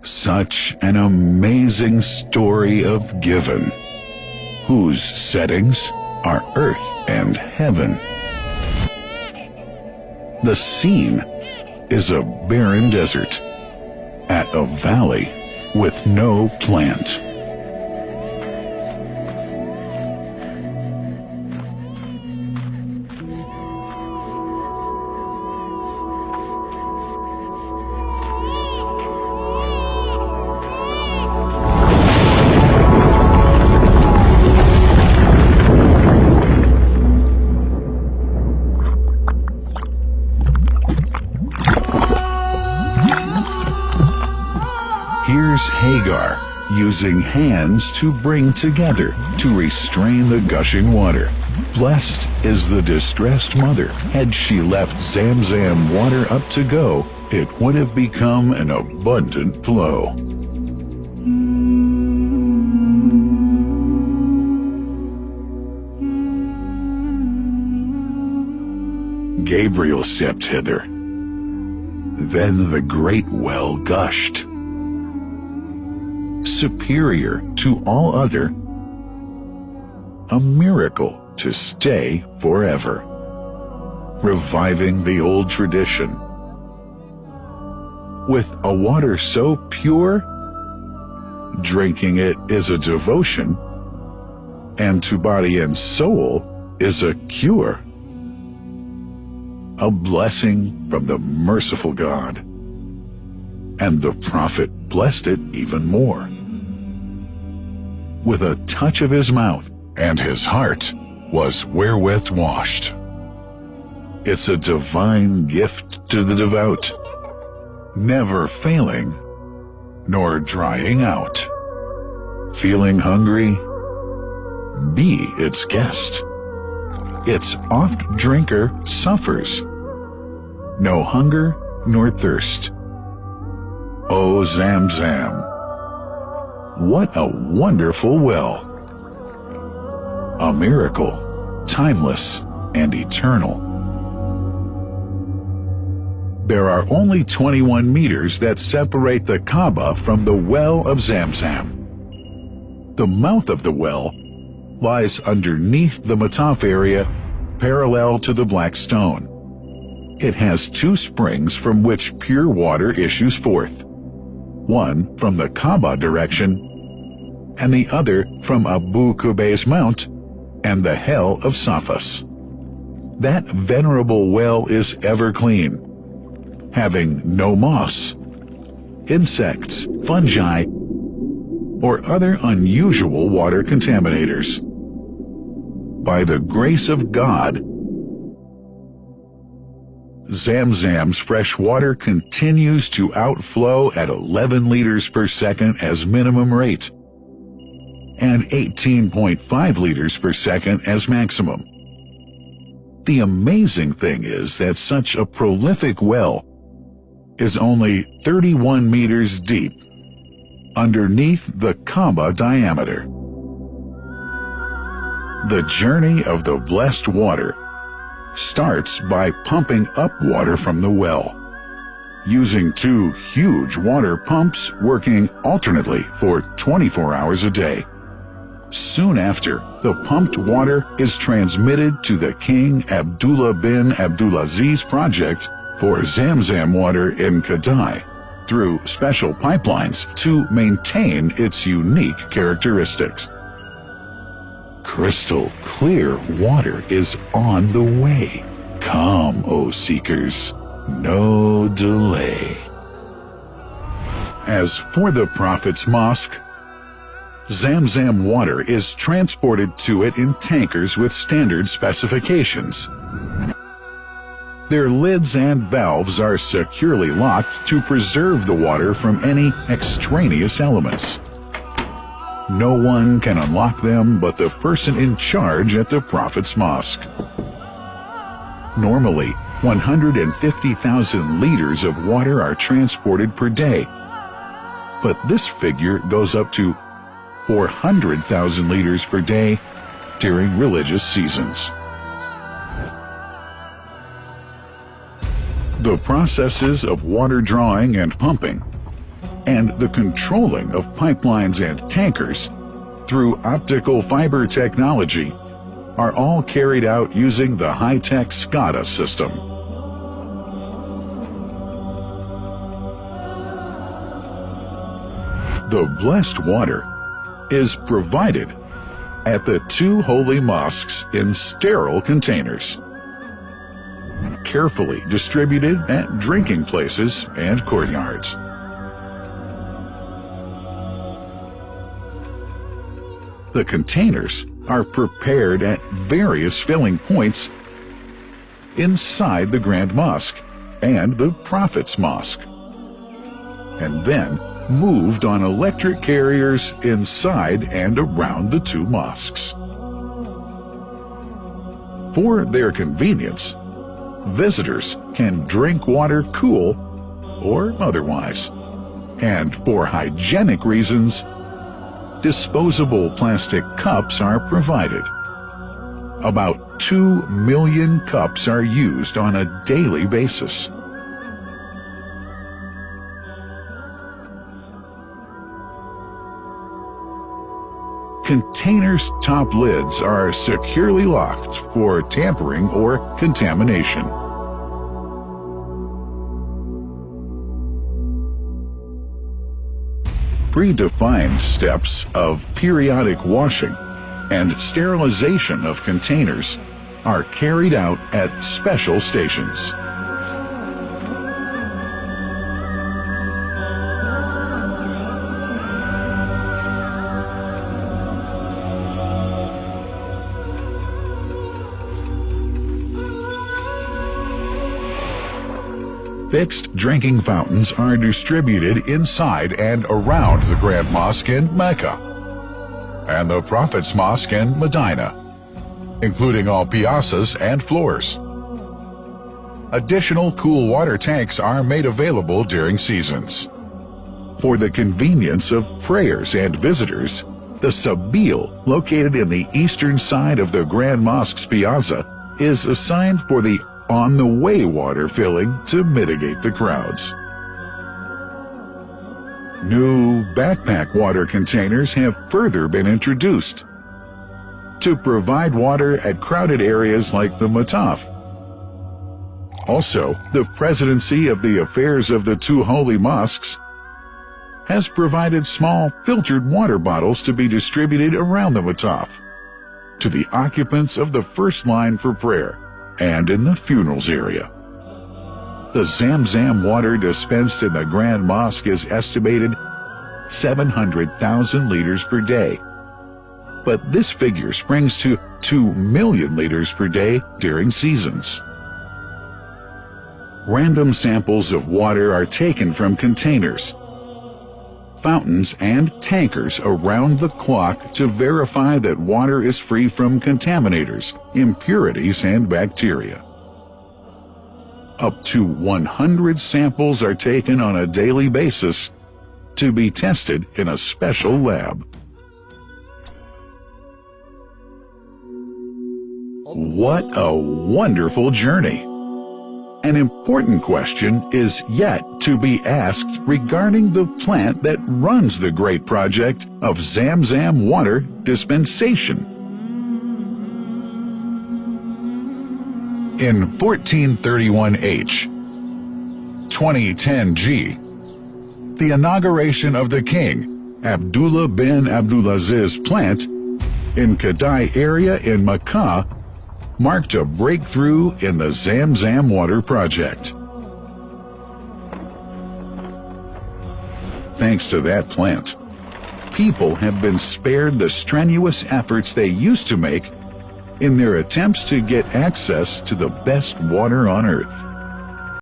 Such an amazing story of giving, whose settings are earth and heaven. The scene is a barren desert at a valley with no plant. Here's Hagar using hands to bring together to restrain the gushing water. Blessed is the distressed mother. Had she left Zamzam water up to go, it would have become an abundant flow. Gabriel stepped hither. Then the great well gushed. Superior to all other, a miracle to stay forever, reviving the old tradition. With a water so pure, drinking it is a devotion, and to body and soul is a cure, a blessing from the merciful God. And the prophet blessed it even more. With a touch of his mouth, and his heart was wherewith washed. It's a divine gift to the devout, never failing, nor drying out. Feeling hungry? Be its guest. Its oft-drinker suffers no hunger nor thirst. O Zamzam, what a wonderful well! A miracle, timeless and eternal. There are only 21 meters that separate the Kaaba from the well of Zamzam. The mouth of the well lies underneath the Mataf area, parallel to the black stone. It has two springs from which pure water issues forth. One from the Kaaba direction, and the other from Abu Qubay's Mount and the Hell of Safas. That venerable well is ever clean, having no moss, insects, fungi, or other unusual water contaminators. By the grace of God, Zamzam's fresh water continues to outflow at 11 liters per second as minimum rate, and 18.5 liters per second as maximum. The amazing thing is that such a prolific well is only 31 meters deep, underneath the Kaaba diameter. The journey of the blessed water starts by pumping up water from the well, using two huge water pumps working alternately for 24 hours a day. Soon after, the pumped water is transmitted to the King Abdullah bin Abdulaziz project for Zamzam water in Kadai through special pipelines to maintain its unique characteristics. Crystal clear water is on the way. Come, O seekers, no delay. As for the Prophet's Mosque, Zamzam water is transported to it in tankers with standard specifications. Their lids and valves are securely locked to preserve the water from any extraneous elements. No one can unlock them but the person in charge at the Prophet's Mosque. Normally, 150,000 liters of water are transported per day, but this figure goes up to 400,000 liters per day during religious seasons. The processes of water drawing and pumping and the controlling of pipelines and tankers through optical fiber technology are all carried out using the high-tech SCADA system. The blessed water is provided at the two holy mosques in sterile containers, carefully distributed at drinking places and courtyards. The containers are prepared at various filling points inside the Grand Mosque and the Prophet's Mosque, and then moved on electric carriers inside and around the two mosques. For their convenience, visitors can drink water cool or otherwise, and for hygienic reasons, disposable plastic cups are provided. About 2 million cups are used on a daily basis. Containers' top lids are securely locked for tampering or contamination. Predefined steps of periodic washing and sterilization of containers are carried out at special stations. Fixed drinking fountains are distributed inside and around the Grand Mosque in Mecca and the Prophet's Mosque in Medina, including all piazzas and floors. Additional cool water tanks are made available during seasons. For the convenience of prayers and visitors, the Sabil, located in the eastern side of the Grand Mosque's piazza, is assigned for the on-the-way water filling to mitigate the crowds. New backpack water containers have further been introduced to provide water at crowded areas like the Mataf. Also, the Presidency of the Affairs of the Two Holy Mosques has provided small filtered water bottles to be distributed around the Mataf to the occupants of the first line for prayer and in the funerals area. The Zamzam water dispensed in the Grand Mosque is estimated 700,000 liters per day, but this figure springs to 2 million liters per day during seasons. Random samples of water are taken from containers, fountains, and tankers around the clock to verify that water is free from contaminators, impurities, and bacteria. Up to 100 samples are taken on a daily basis to be tested in a special lab. What a wonderful journey! An important question is yet to be asked regarding the plant that runs the great project of Zamzam water dispensation. In 1431H, 2010G, the inauguration of the king, Abdullah bin Abdulaziz plant in Kadai area in Makkah marked a breakthrough in the Zamzam water project. Thanks to that plant, people have been spared the strenuous efforts they used to make in their attempts to get access to the best water on earth.